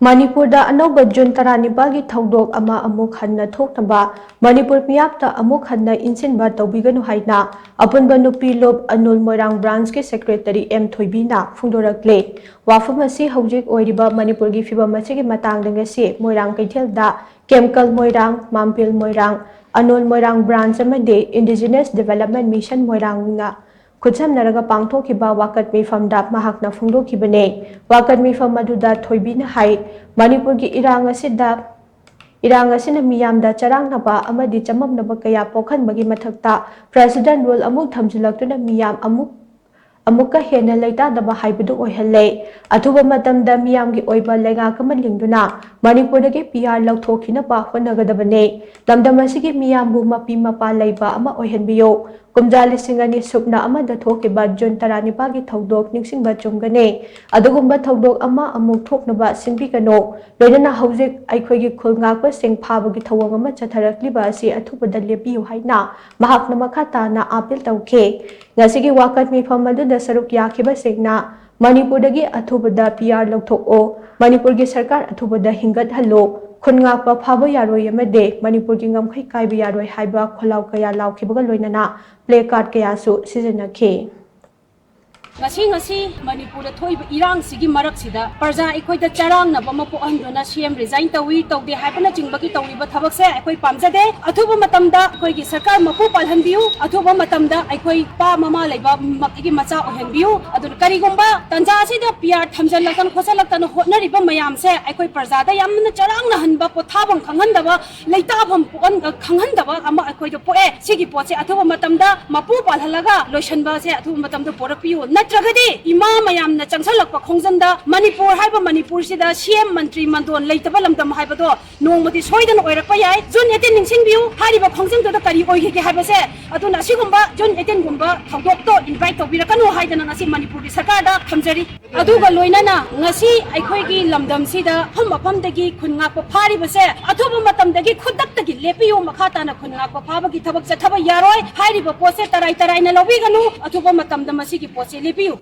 ꯃꯅꯤꯄꯨꯔꯗ ꯑꯅꯧꯕ ꯖꯨꯟ 19ꯒꯤ ꯊꯧꯗꯣꯛ ꯑꯃ ꯑꯃꯨꯛ ꯍꯟꯅ ꯊꯣꯛꯅꯕ ꯃꯅꯤꯄꯨꯔ ꯃꯤꯌꯥꯝꯗ ꯑꯃꯨꯛ ꯍꯟꯅ ꯏꯟꯁꯤꯟꯕ ꯇꯧꯕꯤꯒꯅꯨ ꯍꯥꯏꯅ ꯑꯄꯨꯟꯕ ꯅꯨꯄꯤ ꯂꯣꯕ ꯑꯅꯨꯜ ꯃꯣꯏꯔꯥꯡ ꯕ꯭ꯔꯥꯟꯆꯀꯤ ꯁꯦꯀ꯭ꯔꯦꯇꯔꯤ ꯑꯦꯝ ꯊꯣꯏꯕꯤꯅ ꯐꯣꯡꯗꯣꯔꯛꯂꯦ꯫ ꯋꯥꯐꯝ ꯑꯁꯤ ꯍꯧꯖꯤꯛ ꯑꯣꯏꯔꯤꯕ ꯃꯅꯤꯄꯨꯔꯒꯤ ꯐꯤꯚꯝ ꯑꯁꯤꯒꯤ ꯃꯇꯥꯡꯗ ꯉꯁꯤ ꯃꯣꯏꯔꯥꯡ ꯀꯩꯊꯦꯜꯗ ꯀꯦꯝꯀꯜ ꯃꯣꯏꯔꯥꯡ, ꯃꯥꯝꯄꯤꯜ ꯃꯣꯏꯔꯥꯡ, ꯑꯅꯨꯜ ꯃꯣꯏꯔꯥꯡ ꯕ꯭ꯔꯥꯟꯆ ꯑꯃꯗꯤ ꯏꯟꯗꯤꯖꯤꯅꯁ ꯗꯤꯚꯦꯂꯞꯃꯦꯟꯠ ꯃꯤꯁꯟ ꯃꯣꯏꯔꯥꯡꯅ ꯈꯨꯠꯁꯝꯅꯔꯒ ꯄꯥꯡꯊꯣꯛꯈꯤꯕ ꯋꯥꯀꯠ ꯃꯤꯐꯝꯗ ꯃꯍꯥꯛꯅ ꯐꯣꯡꯗꯣꯛꯈꯤꯕꯅꯤ꯫ ꯋꯥꯀꯠ ꯃꯤꯐꯝ ꯑꯗꯨꯗ ꯊꯣꯏꯕꯤꯅ ꯍꯥꯏ ꯃꯅꯤꯄꯨꯔꯒꯤ ꯏꯔꯥꯡ ꯑꯁꯤꯅ ꯃꯤꯌꯥꯝꯗ ꯆꯔꯥꯡꯅꯕ ꯑꯃꯗꯤ ꯆꯃꯝꯅꯕ ꯀꯌꯥ ꯄꯣꯛꯍꯟꯕꯒꯤ ꯃꯊꯛꯇ ꯄ꯭ꯔꯦꯁꯤꯗꯦꯟꯠ ꯔꯨꯜ ꯑꯃꯨꯛ ꯊꯝꯖꯤꯜꯂꯛꯇꯨꯅ ꯃꯤꯌꯥꯝ ꯑꯃꯨꯛꯀ ꯍꯦꯟꯅ ꯂꯩꯇꯥꯗꯕ ꯍꯥꯏꯕꯗꯨ ꯑꯣꯏꯍꯜꯂꯦ꯫ ꯑꯊꯨꯕ ꯃꯇꯝꯗ ꯃꯤꯌꯥꯝꯒꯤ ꯑꯣꯏꯕ ꯂꯩꯉꯥꯛ ꯑꯃ ꯂꯤꯡꯗꯨꯅ ꯃꯅꯤꯄꯨꯔꯗꯒꯤ PR ꯂꯧꯊꯣꯛꯈꯤꯅꯕ ꯍꯣꯠꯅꯒꯗꯕꯅꯤ꯫ ꯂꯝꯗꯝ ꯑꯁꯤꯒꯤ ꯃꯤꯌꯥꯝꯕꯨ ꯃꯄꯤ ꯃꯄꯥ ꯂꯩꯕ ꯑꯃ ꯑꯣꯏꯍꯟꯕꯤꯌꯨ꯫ ꯀꯨꯝꯖꯥ 2002 ꯊꯣꯛꯈꯤꯕ ꯖꯨꯟ 19ꯒꯤ ꯊꯧꯗꯣꯛ ꯅꯤꯡꯁꯤꯡꯕ ꯆꯨꯝꯒꯅꯤ꯫ ꯑꯗꯨꯒꯨꯝꯕ ꯊꯧꯗꯣꯛ ꯑꯃ ꯑꯃꯨꯛ ꯊꯣꯛꯅꯕ ꯁꯤꯟꯕꯤꯒꯅꯨ꯫ ꯂꯣꯏꯅꯅ ꯍꯧꯖꯤꯛ ꯑꯩꯈꯣꯏꯒꯤ ꯈꯨꯜ ꯉꯥꯛꯄꯁꯤꯡ ꯐꯥꯕꯒꯤ ꯊꯧꯑꯣꯡ ꯑꯃ ꯆꯠꯊꯔꯛꯂꯤꯕ ꯑꯁꯤ ꯑꯊꯨꯕꯗ ꯂꯦꯞꯄꯤꯌꯨ ꯍꯥꯏꯅ ꯃꯍꯥꯛꯅ ꯃꯈꯥ ꯇꯥꯅ ꯑꯥꯄꯤꯜ ꯇꯧꯈꯤ꯫ ꯉꯁꯤꯒꯤ ꯋꯥꯀꯠ ꯃꯤꯐꯝ ꯑꯗꯨꯗ ꯁꯔꯨꯛ ꯌꯥꯈꯤꯕꯁꯤꯡꯅ ꯃꯅꯤꯄꯨꯔꯗꯒꯤ ꯑꯊꯨꯕꯗ PR ꯂꯧꯊꯣꯛꯎ, ꯃꯅꯤꯄꯨꯔꯒꯤ ꯁꯔꯀꯥꯔ ꯑꯊꯨꯕꯗ ꯍꯤꯡꯒꯠꯍꯜꯂꯨ, ꯈꯨꯟ ꯉꯥꯛꯄ ꯐꯥꯕ ꯌꯥꯔꯣꯏ ꯑꯃꯗꯤ ꯃꯅꯤꯄꯨꯔꯒꯤ ꯉꯝꯈꯩ ꯀꯥꯏꯕ ꯌꯥꯔꯣꯏ ꯍꯥꯏꯕ ꯈꯣꯜꯂꯥꯎ ꯀꯌꯥ ꯂꯥꯎꯈꯤꯕꯒ ꯂꯣꯏꯅꯅ ꯄ꯭ꯂꯦꯀꯥꯔꯗ ꯀꯌꯥꯁꯨ ꯁꯤꯖꯤꯟꯅꯈꯤ꯫ ngasi manipur thoiba irang sigi marak sida parja ekhoi da charang na bama po andona CM resign tawi tawde haibana jingbagi tawiba thabak se ekhoi pamjade athuba matamda ekhoi gi sarkar mapu palhanbiu athuba matamda ekhoi pa mama leiba makki macha ohenbiu adun kari gumba tanja sida PR thamjal lakan khosal lakan hotnari ba mayam se ekhoi parja da yamna charang na hanba po thabam khanghan daba leita bam pon khanghan daba ama ekhoi do poe sigi poche athuba matamda mapu palhalaga loishanba se athuba matamda porakpiu natragadi ima mayam na changsalakpa khongjanda manipur haiba manipur sida CM mantri mandon leitaba lamdam haibado nongmati soidan oirakpa yai jun 18 ningsingbiu hariba khongjang da kari oige haibase aduna asigumba jun 18 gumba thawdok to invite tobirakanu haidana ngasi manipur gi sarkar da thamjari aduga loinana ngasi aikhoi gi lamdam sida mafamdagi khungakpa pharibase athuba matamdagi khudaktagi lepiyu makhata na khungakpa phabagi thabak chathaba yaroi hariba pose tarai na lobiganu athuba matamda masigi pose lepiyu